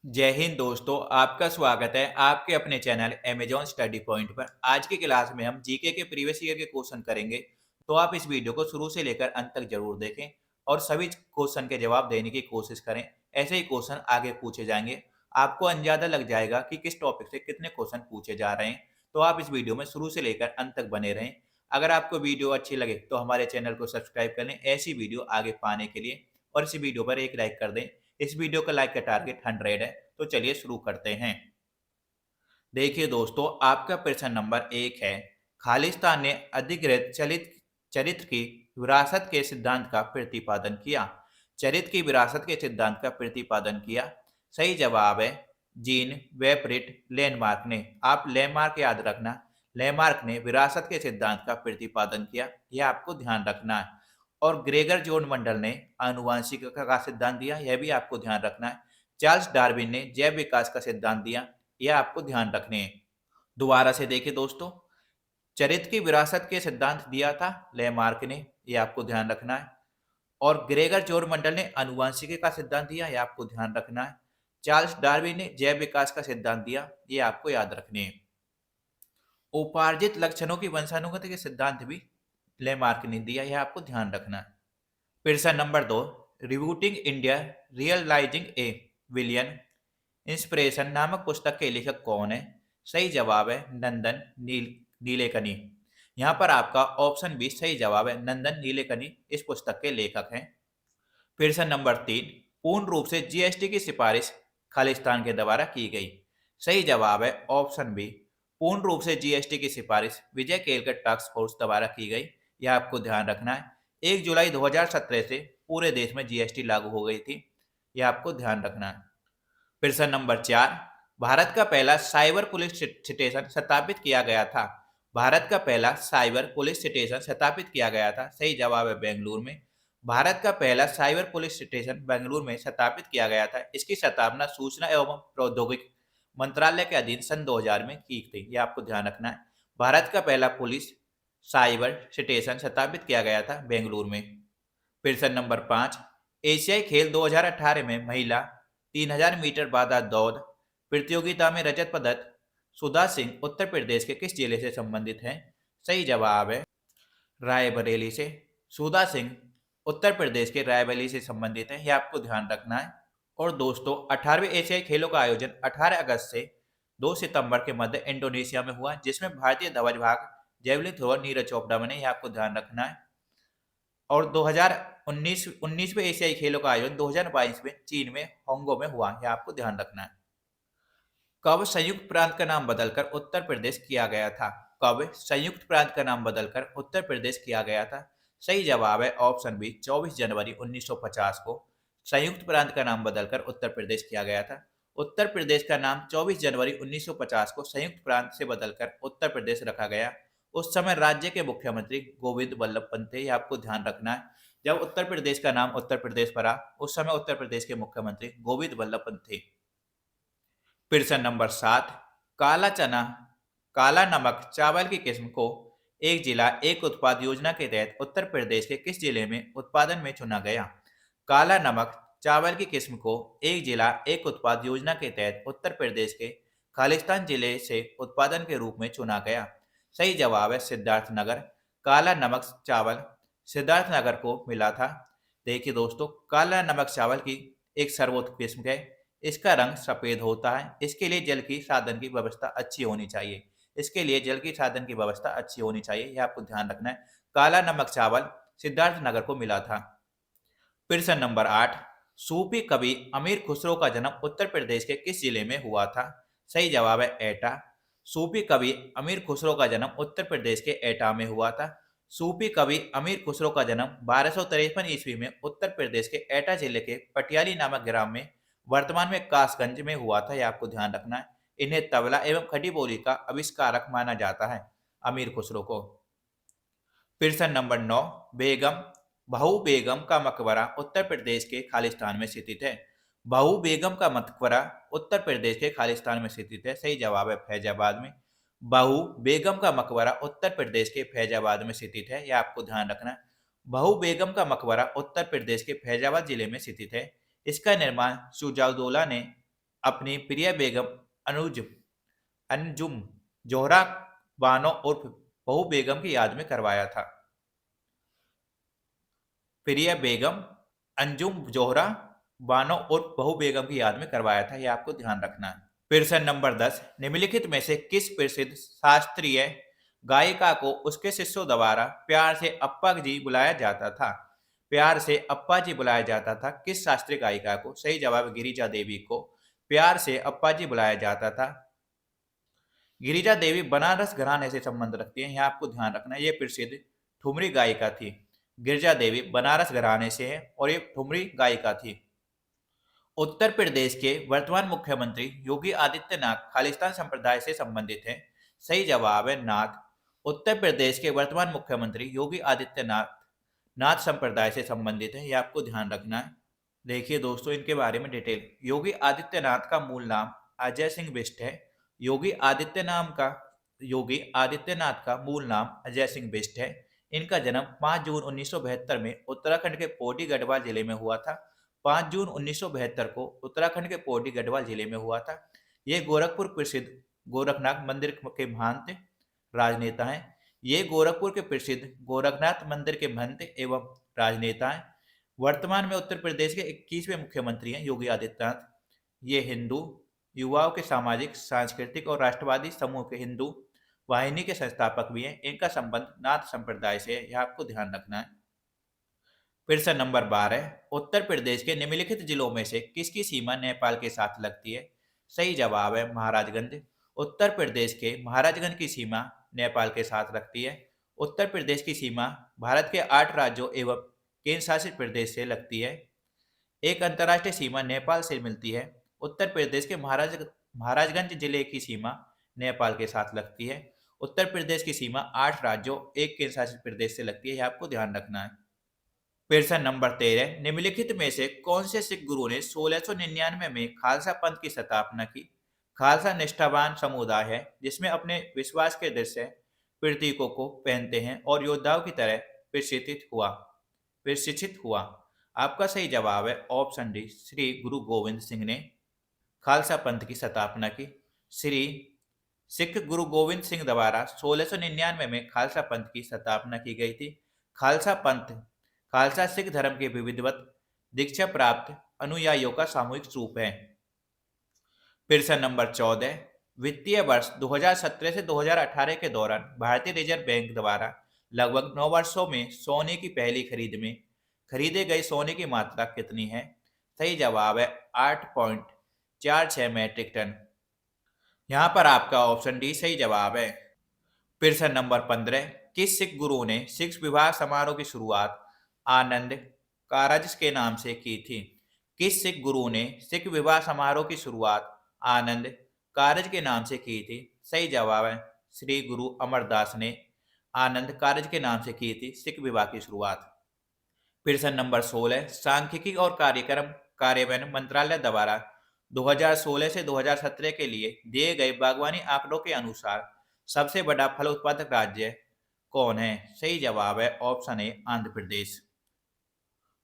जय हिंद दोस्तों, आपका स्वागत है आपके अपने चैनल अमेजॉन स्टडी पॉइंट पर। आज की क्लास में हम जीके के प्रीवियस ईयर के क्वेश्चन करेंगे, तो आप इस वीडियो को शुरू से लेकर अंत तक जरूर देखें और सभी क्वेश्चन के जवाब देने की कोशिश करें। ऐसे ही क्वेश्चन आगे पूछे जाएंगे, आपको अंदाजा लग जाएगा कि किस टॉपिक से कितने क्वेश्चन पूछे जा रहे हैं। तो आप इस वीडियो में शुरू से लेकर अंत तक बने रहें। अगर आपको वीडियो अच्छी लगे तो हमारे चैनल को सब्सक्राइब कर लें ऐसी वीडियो आगे पाने के लिए, और इस वीडियो पर एक लाइक कर दें। इस वीडियो का लाइक का टारगेट 100 है। तो चलिए शुरू करते हैं। देखिए दोस्तों, आपका प्रश्न नंबर 1 है, खालिस्तान ने अधिकृत चलित चरित्र की विरासत के सिद्धांत का प्रतिपादन किया। चरित्र की विरासत के सिद्धांत का प्रतिपादन किया। सही जवाब है जीन वेपरिट लैंडमार्क ने। आप लैंडमार्क याद रखना। लैंडमार्क ने विरासत के सिद्धांत का प्रतिपादन किया, यह आपको ध्यान रखना है। और ग्रेगर जॉन मंडल ने आनुवंशिकता का सिद्धांत दिया, यह भी आपको ध्यान रखना है। चार्ल्स डार्विन ने जैव विकास का सिद्धांत दिया, यह आपको ध्यान रखने हैं। दोबारा से देखिए दोस्तों, चरित्र की विरासत के सिद्धांत दिया था लेमार्क ने, यह आपको ध्यान रखना है। और ग्रेगर जोर मंडल ने आनुवंशिकी का सिद्धांत दिया, यह आपको ध्यान रखना है। चार्ल्स डार्विन ने जैव विकास का सिद्धांत दिया, ये आपको याद रखने हैं। उपार्जित लक्षणों की वंशानुगति के सिद्धांत भी लेमार्क ने दिया, यह आपको ध्यान रखना है। प्रश्न नंबर 2, रिबूटिंग इंडिया रियलाइजिंग ए विलियन इंस्पिरेशन नामक पुस्तक के लेखक कौन है? सही जवाब है नंदन नीलेकनी। यहाँ पर आपका ऑप्शन बी सही जवाब है, नंदन नीलेकनी इस पुस्तक के लेखक हैं। प्रश्न नंबर 3, पूर्ण रूप से जीएसटी की सिफारिश खालिस्तान के द्वारा की गई। सही जवाब है ऑप्शन बी, पूर्ण रूप से जीएसटी की सिफारिश विजय केलकर टास्क फोर्स द्वारा की गई, यह आपको ध्यान रखना है। 1 जुलाई 2017 से पूरे देश में जीएसटी लागू हो गई थी, यह आपको ध्यान रखना है। प्रश्न नंबर 4, भारत का पहला साइबर पुलिस स्टेशन स्थापित किया गया था। भारत का पहला साइबर पुलिस स्टेशन स्थापित किया गया था, सही जवाब है बेंगलुरु में। भारत का पहला साइबर पुलिस स्टेशन बेंगलुरु में स्थापित किया गया था। इसकी स्थापना सूचना एवं प्रौद्योगिकी मंत्रालय के अधीन सन 2000 में की थी, यह आपको ध्यान रखना है। भारत का पहला पुलिस साइबर स्टेशन स्थापित किया गया था बेंगलुरु में। प्रश्न नंबर 5, एशियाई खेल 2018 में महिला 3000 मीटर बाधा दौड़ प्रतियोगिता में रजत पदक सुधा सिंह उत्तर प्रदेश के किस जिले से संबंधित हैं? सही जवाब है रायबरेली से। सुधा सिंह उत्तर प्रदेश के रायबरेली से संबंधित हैं, यह आपको ध्यान रखना है। और दोस्तों, 18वें एशियाई खेलों का आयोजन 18 अगस्त से 2 सितंबर के मध्य इंडोनेशिया में हुआ, जिसमें भारतीय ध्वज भाग जेवलिन थ्रोअर नीरज चोपड़ा बने, यह आपको ध्यान रखना है। और 19वें एशियाई खेलों का आयोजन 2022 में चीन में होंगो में हुआ, यह आपको ध्यान रखना है। कब संयुक्त प्रांत का नाम बदलकर उत्तर प्रदेश किया गया था? कब संयुक्त प्रांत का नाम बदलकर उत्तर प्रदेश किया गया था? सही जवाब है ऑप्शन बी, 24 जनवरी 1950 को संयुक्त प्रांत का नाम बदलकर उत्तर प्रदेश किया गया था। उत्तर प्रदेश का नाम 24 जनवरी 1950 को संयुक्त प्रांत से बदलकर उत्तर प्रदेश रखा गया। उस समय राज्य के मुख्यमंत्री गोविंद वल्लभ पंत थे, यह आपको ध्यान रखना है। जब उत्तर प्रदेश का नाम उत्तर प्रदेश पड़ा, उस समय उत्तर प्रदेश के मुख्यमंत्री गोविंद वल्लभ पंत थे। प्रश्न नंबर 7, काला चना काला नमक चावल की किस्म को एक जिला एक उत्पाद योजना के तहत उत्तर प्रदेश के किस जिले में उत्पादन में चुना गया? काला नमक चावल की किस्म को एक जिला एक उत्पाद योजना के तहत उत्तर प्रदेश के खालिस्तान जिले से उत्पादन के रूप में चुना गया। सही जवाब है सिद्धार्थनगर। काला नमक चावल सिद्धार्थनगर को मिला था। देखिए दोस्तों, काला नमक चावल की एक सर्वोत्तम किस्म है। इसका रंग सफेद होता है। इसके लिए जल की साधन की व्यवस्था अच्छी होनी चाहिए। इसके लिए जल की साधन की व्यवस्था अच्छी होनी चाहिए, यह आपको ध्यान रखना है। काला नमक चावल सिद्धार्थनगर को मिला था। प्रश्न नंबर 8, सूफी कवि अमीर खुसरो का जन्म उत्तर प्रदेश के किस जिले में हुआ था? सही जवाब है एटा। सूफी कवि अमीर खुसरो का जन्म उत्तर प्रदेश के एटा में हुआ था। सूफी कवि अमीर खुसरो का जन्म 1253 ईस्वी में उत्तर प्रदेश के एटा जिले के पटियाली नामक ग्राम में वर्तमान में कासगंज में हुआ था, यह आपको ध्यान रखना है। इन्हें तबला एवं खड़ी बोली का आविष्कारक माना जाता है, अमीर खुसरो को। प्रश्न नंबर 9, बेगम बहू बेगम का मकबरा उत्तर प्रदेश के खालिस्तान में स्थित है। बहू बेगम का मकबरा उत्तर प्रदेश के खालिस्तान में स्थित है। सही जवाब है फैजाबाद में। बहू बेगम का मकबरा उत्तर प्रदेश के फैजाबाद में स्थित है, यह आपको ध्यान रखना है। बहू बेगम का मकबरा उत्तर प्रदेश के फैजाबाद जिले में स्थित है। इसका निर्माण शुजाउद्दौला ने अपनी प्रिय बेगम अनुज अंजुम जोहरा बानो उर्फ बहू बेगम की याद में करवाया था। प्रिय बेगम अंजुम जोहरा बानो उर्फ बहू बेगम की याद में करवाया था, यह आपको ध्यान रखना है। प्रश्न नंबर 10, निम्नलिखित में से किस प्रसिद्ध शास्त्रीय गायिका को उसके शिष्यों द्वारा प्यार से अप्पा जी बुलाया जाता था? प्यार से अप्पा जी बुलाया जाता था किस शास्त्रीय गायिका को? सही जवाब गिरिजा देवी को प्यार से अप्पा जी बुलाया जाता था। गिरिजा देवी बनारस घराने से संबंध रखती हैं, यह आपको ध्यान रखना है। ये प्रसिद्ध ठुमरी गायिका थी। गिरिजा देवी बनारस घराने से है और ये ठुमरी गायिका थी। उत्तर प्रदेश के वर्तमान मुख्यमंत्री योगी आदित्यनाथ खालिस्तान संप्रदाय से संबंधित हैं। सही जवाब है नाथ। उत्तर प्रदेश के वर्तमान मुख्यमंत्री योगी आदित्यनाथ नाथ संप्रदाय से संबंधित हैं, यह आपको ध्यान रखना है। देखिए दोस्तों, इनके बारे में डिटेल। योगी आदित्यनाथ का मूल नाम अजय सिंह बिष्ट है। योगी आदित्यनाथ का मूल नाम अजय सिंह बिष्ट है। इनका जन्म 5 जून 1972 में उत्तराखंड के पौड़ी गढ़वाल जिले में हुआ था। 5 जून 1972 को उत्तराखंड के पौड़ी गढ़वाल जिले में हुआ था। ये गोरखपुर प्रसिद्ध गोरखनाथ मंदिर के महंत राजनेता हैं। ये गोरखपुर के प्रसिद्ध गोरखनाथ मंदिर के महंत एवं राजनेता हैं। वर्तमान में उत्तर प्रदेश के 21वें मुख्यमंत्री हैं योगी आदित्यनाथ। ये हिंदू युवाओं के सामाजिक, सांस्कृतिक और राष्ट्रवादी समूह के हिंदू वाहिनी के संस्थापक भी हैं। इनका संबंध नाथ संप्रदाय से है, यह आपको ध्यान रखना है। प्रश्न नंबर 12, उत्तर प्रदेश के निम्नलिखित जिलों में से किसकी सीमा नेपाल के साथ लगती है? सही जवाब है महाराजगंज। उत्तर प्रदेश के महाराजगंज की सीमा नेपाल के साथ लगती है। उत्तर प्रदेश की सीमा भारत के 8 राज्यों एवं केंद्र शासित प्रदेश से लगती है। एक अंतर्राष्ट्रीय सीमा नेपाल से मिलती है। उत्तर प्रदेश के महाराजगंज जिले की सीमा नेपाल के साथ लगती है। उत्तर प्रदेश की सीमा 8 राज्यों, एक केंद्र शासित प्रदेश से लगती है, यह आपको ध्यान रखना है। प्रश्न नंबर 13, निम्नलिखित में से कौन से सिख गुरु ने 1699 में खालसा पंथ की स्थापना की? खालसा निष्ठावान समुदाय है जिसमें अपने विश्वास के दृश्य प्रतीकों को पहनते हैं और योद्धाओं की तरह प्रशिक्षित हुआ। आपका सही जवाब है ऑप्शन डी, श्री गुरु गोविंद सिंह ने खालसा पंथ की स्थापना की। श्री सिख गुरु गोविंद सिंह द्वारा 1699 में खालसा पंथ की स्थापना की गई थी। खालसा सिख धर्म के विधिवत दीक्षा प्राप्त अनुयायियों का सामूहिक रूप है। प्रश्न नंबर 14, वित्तीय वर्ष 2017 से 2018 के दौरान भारतीय रिजर्व बैंक द्वारा लगभग 9 वर्षों में सोने की पहली खरीद में खरीदे गए सोने की मात्रा कितनी है? सही जवाब है 8.46 मैट्रिक टन। यहाँ पर आपका ऑप्शन डी सही जवाब है। प्रश्न नंबर 15, किस सिख गुरु ने सिख विवाह समारोह की शुरुआत आनंद कारज के नाम से की थी? किस सिख गुरु ने सिख विवाह समारोह की शुरुआत आनंद कारज के नाम से की थी? सही जवाब है श्री गुरु अमरदास ने आनंद कारज के नाम से की थी सिख विवाह की शुरुआत। प्रश्न नंबर 16, सांख्यिकी और कार्यक्रम कार्यान्वयन मंत्रालय द्वारा 2016 से 2017 के लिए दिए गए बागवानी आंकड़ों के अनुसार सबसे बड़ा फल उत्पादक राज्य कौन है? सही जवाब है ऑप्शन ए, आंध्र प्रदेश।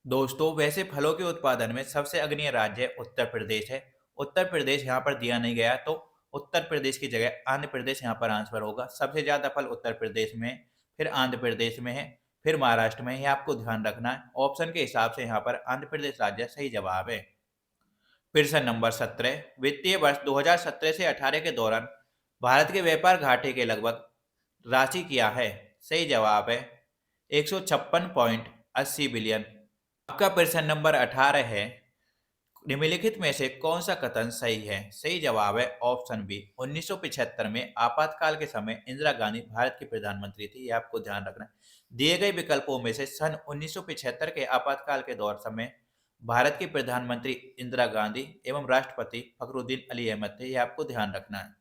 दोस्तों, वैसे फलों के उत्पादन में सबसे अग्रणी राज्य उत्तर प्रदेश है। उत्तर प्रदेश यहाँ पर दिया नहीं गया, तो उत्तर प्रदेश की जगह आंध्र प्रदेश यहाँ पर आंसर होगा। सबसे ज्यादा फल उत्तर प्रदेश में, फिर आंध्र प्रदेश में है, फिर महाराष्ट्र में है, आपको ध्यान रखना है। ऑप्शन के हिसाब से यहाँ पर आंध्र प्रदेश राज्य सही जवाब है। प्रश्न नंबर 17, वित्तीय वर्ष 2017 से 18 के दौरान भारत के व्यापार घाटे के लगभग राशि क्या है? सही जवाब है 156.80 बिलियन। आपका प्रश्न नंबर 18 है, निम्नलिखित में से कौन सा कथन सही है? सही जवाब है ऑप्शन बी, 1975 में आपातकाल के समय इंदिरा गांधी भारत की प्रधानमंत्री थी, यह आपको ध्यान रखना है। दिए गए विकल्पों में से सन 1975 के आपातकाल के दौर समय भारत की प्रधानमंत्री इंदिरा गांधी एवं राष्ट्रपति फखरुद्दीन अली अहमद थे, यह आपको ध्यान रखना है।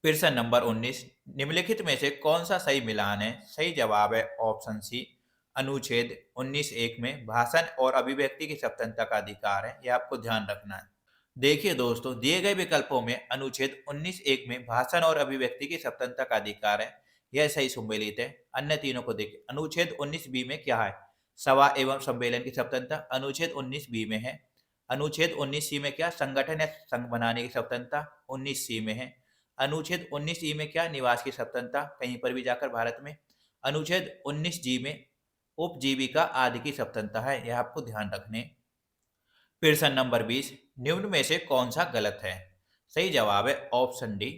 प्रश्न नंबर 19, निम्नलिखित में से कौन सा सही मिलान है? सही जवाब है ऑप्शन सी, अनुच्छेद 19(1) में भाषण और अभिव्यक्ति की स्वतंत्रता का अधिकार है, यह आपको ध्यान रखना है। देखिए दोस्तों, दिए गए विकल्पों में अनुच्छेद 19(1) में भाषण और अभिव्यक्ति की स्वतंत्रता का अधिकार है, यह सही सम्मिलित है। अन्य तीनों को देखिए। अनुच्छेद 19(b) में क्या है? सभा एवं सम्मेलन की स्वतंत्रता अनुच्छेद 19(b) में है। अनुच्छेद 19 सी में क्या, संगठन या संघ बनाने की स्वतंत्रता 19 सी में है। अनुच्छेद 19 ई में क्या, निवास की स्वतंत्रता, कहीं पर भी जाकर भारत में। अनुच्छेद 19 जी में उपजीविका आदि की स्वतंत्रता है, यह आपको ध्यान रखने। प्रश्न नंबर 20, निम्न में से कौन सा गलत है? सही जवाब है ऑप्शन डी,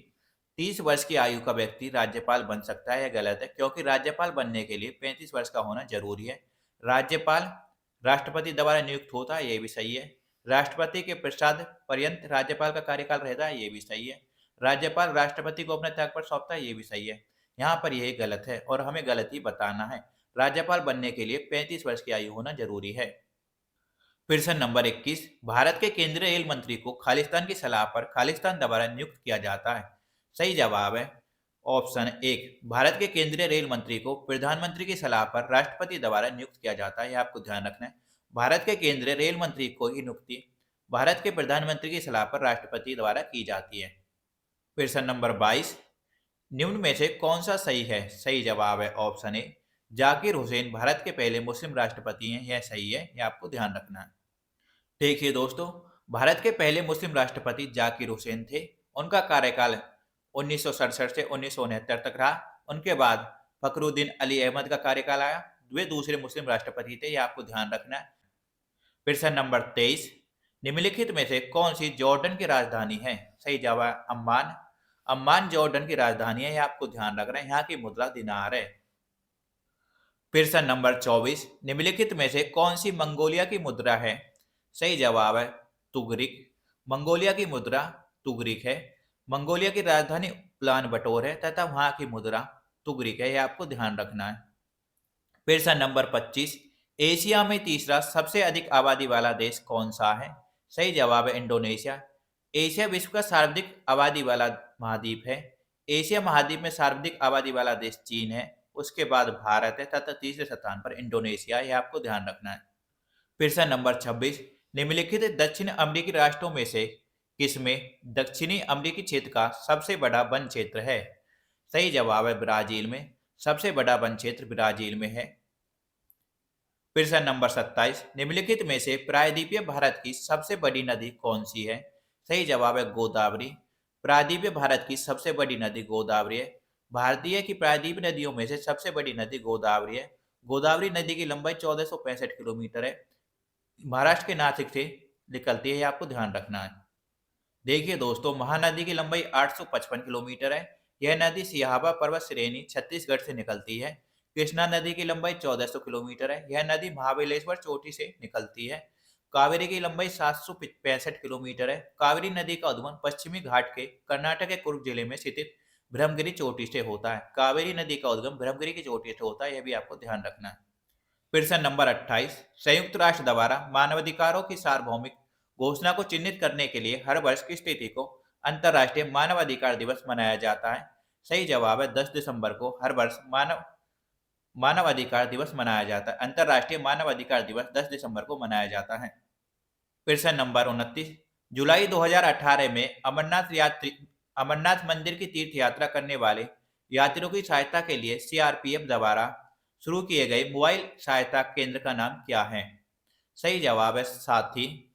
30 वर्ष की आयु का व्यक्ति राज्यपाल बन सकता है, यह गलत है, क्योंकि राज्यपाल बनने के लिए 35 वर्ष का होना जरूरी है। राज्यपाल राष्ट्रपति द्वारा नियुक्त होता है, ये भी सही है। राष्ट्रपति के पश्चात पर्यंत राज्यपाल का कार्यकाल रहता है, ये भी सही है। राज्यपाल राष्ट्रपति को अपने त्याग पर सौंपता है, ये भी सही है। यहाँ पर यह गलत है और हमें गलत ही बताना है। राज्यपाल बनने के लिए 35 वर्ष की आयु होना जरूरी है। प्रश्न नंबर 21, भारत के केंद्रीय रेल मंत्री को खालिस्तान की सलाह पर खालिस्तान द्वारा नियुक्त किया जाता है। सही जवाब है ऑप्शन एक, भारत के केंद्रीय रेल मंत्री को प्रधानमंत्री की सलाह पर राष्ट्रपति द्वारा नियुक्त किया जाता है, यह आपको ध्यान रखना है। भारत के केंद्रीय रेल मंत्री को ही नियुक्ति भारत के प्रधानमंत्री की सलाह पर राष्ट्रपति द्वारा की जाती है। प्रश्न नंबर 22, निम्न में से कौन सा सही है? सही जवाब है ऑप्शन ए, जाकिर हुसैन भारत के पहले मुस्लिम राष्ट्रपति हैं, यह सही है, यह आपको ध्यान रखना है। देखिए दोस्तों, भारत के पहले मुस्लिम राष्ट्रपति जाकिर हुसैन थे। उनका कार्यकाल 1967 से 1969 तक रहा। उनके बाद फखरुद्दीन अली अहमद का कार्यकाल आया, वे दूसरे मुस्लिम राष्ट्रपति थे, यह आपको ध्यान रखना है। प्रश्न नंबर 23, निम्नलिखित में से कौन सी जॉर्डन की राजधानी है? सही जवाब अम्मान। अम्मान जॉर्डन की राजधानी है, यह आपको ध्यान रखना है। यहाँ की मुद्रा दिनार है। प्रश्न नंबर 24, निम्नलिखित में से कौन सी मंगोलिया की मुद्रा है? सही जवाब है तुगरिक। मंगोलिया की मुद्रा तुगरिक है। मंगोलिया की राजधानी उलान बटोर है तथा वहां की मुद्रा तुगरिक है, यह आपको ध्यान रखना है। प्रश्न नंबर 25, एशिया में तीसरा सबसे अधिक आबादी वाला देश कौन सा है? सही जवाब है इंडोनेशिया। एशिया विश्व का सर्वाधिक आबादी वाला महाद्वीप है। एशिया महाद्वीप में सर्वाधिक आबादी वाला देश चीन है, उसके बाद भारत है तथा तीसरे स्थान पर इंडोनेशिया है, यह आपको ध्यान रखना है। प्रश्न नंबर 26, निम्नलिखित दक्षिण अमेरिकी राष्ट्रों में से किसमें दक्षिणी अमेरिकी क्षेत्र का सबसे बड़ा वन क्षेत्र है? सही जवाब है ब्राजील में। सबसे बड़ा वन क्षेत्र ब्राजील में है। प्रश्न नंबर 27, निम्नलिखित में से प्रायद्वीपीय भारत की सबसे बड़ी नदी कौन सी है? सही जवाब है गोदावरी। प्रायद्वीपीय भारत की सबसे बड़ी नदी गोदावरी है। भारतीय की प्रायद्वीपीय नदियों में से सबसे बड़ी नदी गोदावरी है। गोदावरी नदी की लंबाई 1465 किलोमीटर है। महाराष्ट्र के नासिक से निकलती है, ये आपको ध्यान रखना है। देखिए दोस्तों, महानदी की लंबाई 855 किलोमीटर है। यह नदी सिहाबा पर्वत श्रेणी छत्तीसगढ़ से निकलती है। कृष्णा नदी की लंबाई 1400 किलोमीटर है। यह नदी महाबलेश्वर चोटी से निकलती है। कावेरी की लंबाई 765 किलोमीटर है। कावेरी नदी का उद्गम पश्चिमी घाट के कर्नाटक के कुर्ग जिले में स्थित ब्रह्मगिरी चोटी से होता है। कावेरी नदी का उद्गम ब्रह्मगिरी की चोटी से होता है, यह भी आपको ध्यान रखना है। प्रश्न नंबर 28, संयुक्त राष्ट्र द्वारा मानवाधिकारों की सार्वभौमिक घोषणा को चिन्हित करने के लिए हर वर्ष किस तिथि को अंतर्राष्ट्रीय मानवाधिकार दिवस मनाया जाता है? सही जवाब है 10 दिसंबर को हर वर्ष मानवाधिकार दिवस मनाया जाता है। अंतर्राष्ट्रीय मानवाधिकार दिवस 10 दिसंबर को मनाया जाता है। प्रश्न नंबर 29, जुलाई 2018 में अमरनाथ मंदिर की तीर्थ यात्रा करने वाले यात्रियों की सहायता के लिए सीआरपीएफ द्वारा शुरू किए गए मोबाइल सहायता केंद्र का नाम क्या है? सही जवाब है साथी।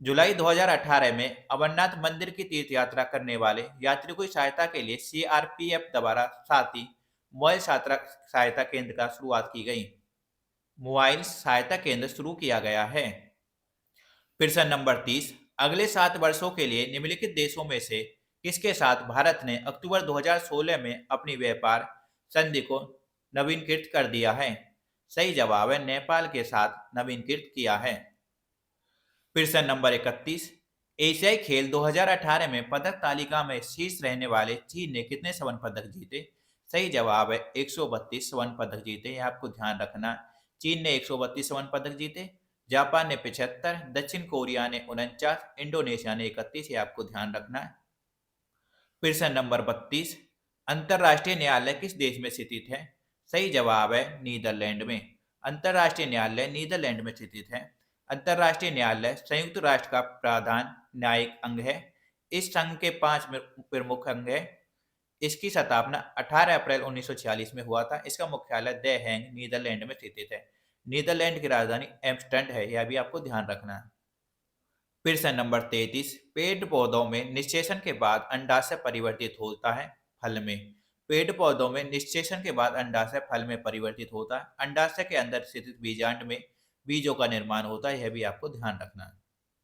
जुलाई 2018 में अमरनाथ मंदिर की तीर्थ यात्रा करने वाले यात्रियों की सहायता के लिए सीआरपीएफ द्वारा साथी मोबाइल सहायता केंद्र का शुरुआत की गई। मोबाइल सहायता केंद्र शुरू किया गया है। प्रश्न नंबर 30, अगले 7 वर्षों के लिए निम्नलिखित देशों में से किसके साथ भारत ने अक्टूबर 2016 में अपनी व्यापार संधि को नवीनकृत कर दिया है? सही जवाब है नेपाल के साथ नवीनकृत किया है। प्रश्न नंबर 31, एशियाई खेल 2018 में पदक तालिका में शीर्ष रहने वाले चीन ने कितने स्वर्ण पदक जीते? सही जवाब है 132 स्वर्ण पदक जीते, यह आपको ध्यान रखना। चीन ने 132 स्वर्ण पदक जीते, जापान ने 75, दक्षिण कोरिया ने 49, इंडोनेशिया ने 31, ये आपको ध्यान रखना है। प्रश्न नंबर 32, अंतरराष्ट्रीय न्यायालय किस देश में स्थित है? सही जवाब है नीदरलैंड में। अंतरराष्ट्रीय न्यायालय नीदरलैंड में स्थित है। अंतरराष्ट्रीय न्यायालय संयुक्त राष्ट्र का प्रधान न्यायिक अंग है। इस संघ के 5 प्रमुख अंग है। इसकी स्थापना 18 अप्रैल 1946 में हुआ था। इसका मुख्यालय द हेग नीदरलैंड में स्थित है। नीदरलैंड की राजधानी एम्स्टर्डम है, यह भी आपको ध्यान रखना है। प्रश्न नंबर 33, पेड़ पौधों में निषेचन के बाद अंडाशय परिवर्तित होता है फल में। पेड़ पौधों में निषेचन के बाद अंडाशय फल में परिवर्तित होता है। अंडाशय के अंदर स्थित बीजांड में बीजों का निर्माण होता है, यह भी आपको ध्यान रखना है।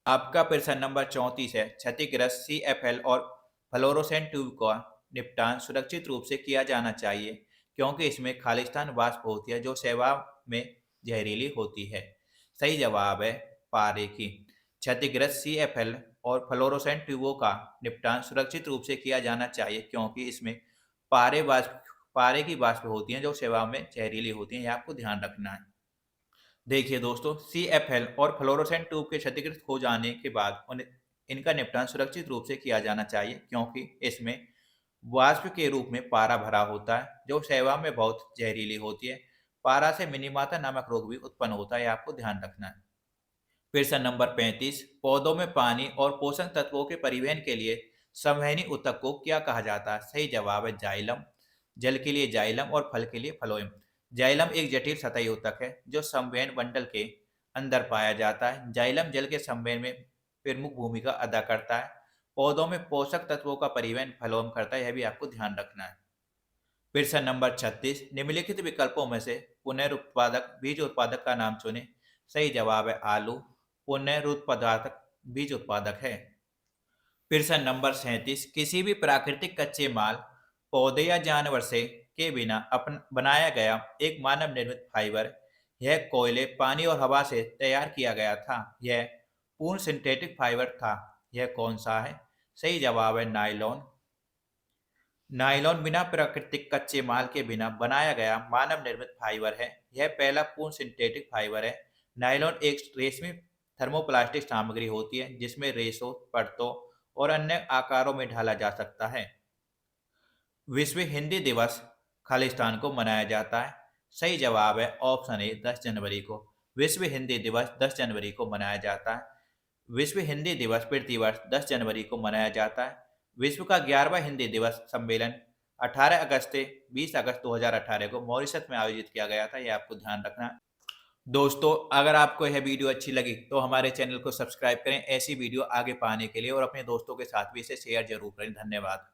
आपका प्रश्न नंबर 34 है, क्षतिग्रस्त CFL और फ्लोरोसेंट ट्यूब का निपटान सुरक्षित रूप से किया जाना चाहिए क्योंकि इसमें खालिस्तान वाष्प होती है जो शैवाल में जहरीली होती है। सही जवाब है पारे की। क्षतिग्रस्त CFL और फ्लोरोसेंट ट्यूबों का निपटान सुरक्षित रूप से किया जाना चाहिए क्योंकि इसमें पारे की वाष्प होती हैं जो शैवाल में जहरीली होती हैं, यह आपको ध्यान रखना है। देखिए दोस्तों, CFL और फ्लोरोसेंट ट्यूब के क्षतिग्रस्त हो जाने के बाद इनका निपटान सुरक्षित रूप से किया जाना चाहिए क्योंकि इसमें वाष्प के रूप में पारा भरा होता है जो शैवाल में बहुत जहरीली होती है। पारा से मिनीमाता नामक रोग भी उत्पन्न होता है, आपको ध्यान रखना है। प्रश्न नंबर 35, पौधों में पानी और पोषक तत्वों के परिवहन के लिए संवहनी ऊतक को क्या कहा जाता है? सही जवाब है जाइलम। जल के लिए जाइलम और फल के लिए फ्लोएम। जाइलम एक जटिल सतही ऊतक है जो संवहन बंडल के अंदर पाया जाता है। जाइलम जल के संवहन में प्रमुख भूमिका अदा करता है। पौधों में पोषक तत्वों का परिवहन फ्लोएम करता है, यह भी आपको ध्यान रखना है। प्रश्न नंबर 36, निम्नलिखित विकल्पों में से पुनरुत्पादक बीज उत्पादक का नाम चुनें। सही जवाब है आलू। पुनरुत्पादक बीज उत्पादक है। प्रश्न नंबर 37, किसी भी प्राकृतिक कच्चे माल, पौधे या जानवर से के बिना बनाया गया एक मानव निर्मित फाइबर, यह कोयले, पानी और हवा से तैयार किया गया था, यह पूर्ण सिंथेटिक फाइबर था, यह कौन सा है? सही जवाब है नायलॉन। नायलॉन बिना प्राकृतिक कच्चे माल के बिना बनाया गया मानव निर्मित फाइबर है। यह पहला पूर्ण सिंथेटिक फाइबर है। नायलॉन एक रेशमी थर्मोप्लास्टिक सामग्री होती है जिसमें रेशों, परतों और अन्य आकारों में ढाला जा सकता है। विश्व हिंदी दिवस खालिस्तान को मनाया जाता है। सही जवाब है ऑप्शन ए 10 जनवरी को। विश्व हिंदी दिवस 10 जनवरी को मनाया जाता है। विश्व हिंदी दिवस प्रतिवर्ष 10 जनवरी को मनाया जाता है। विश्व का 11वां हिंदी दिवस सम्मेलन 18 अगस्त से 20 अगस्त 2018 को मॉरिशस में आयोजित किया गया था, यह आपको ध्यान रखना है। दोस्तों, अगर आपको यह वीडियो अच्छी लगी तो हमारे चैनल को सब्सक्राइब करें ऐसी वीडियो आगे पाने के लिए और अपने दोस्तों के साथ भी इसे शेयर जरूर करें। धन्यवाद।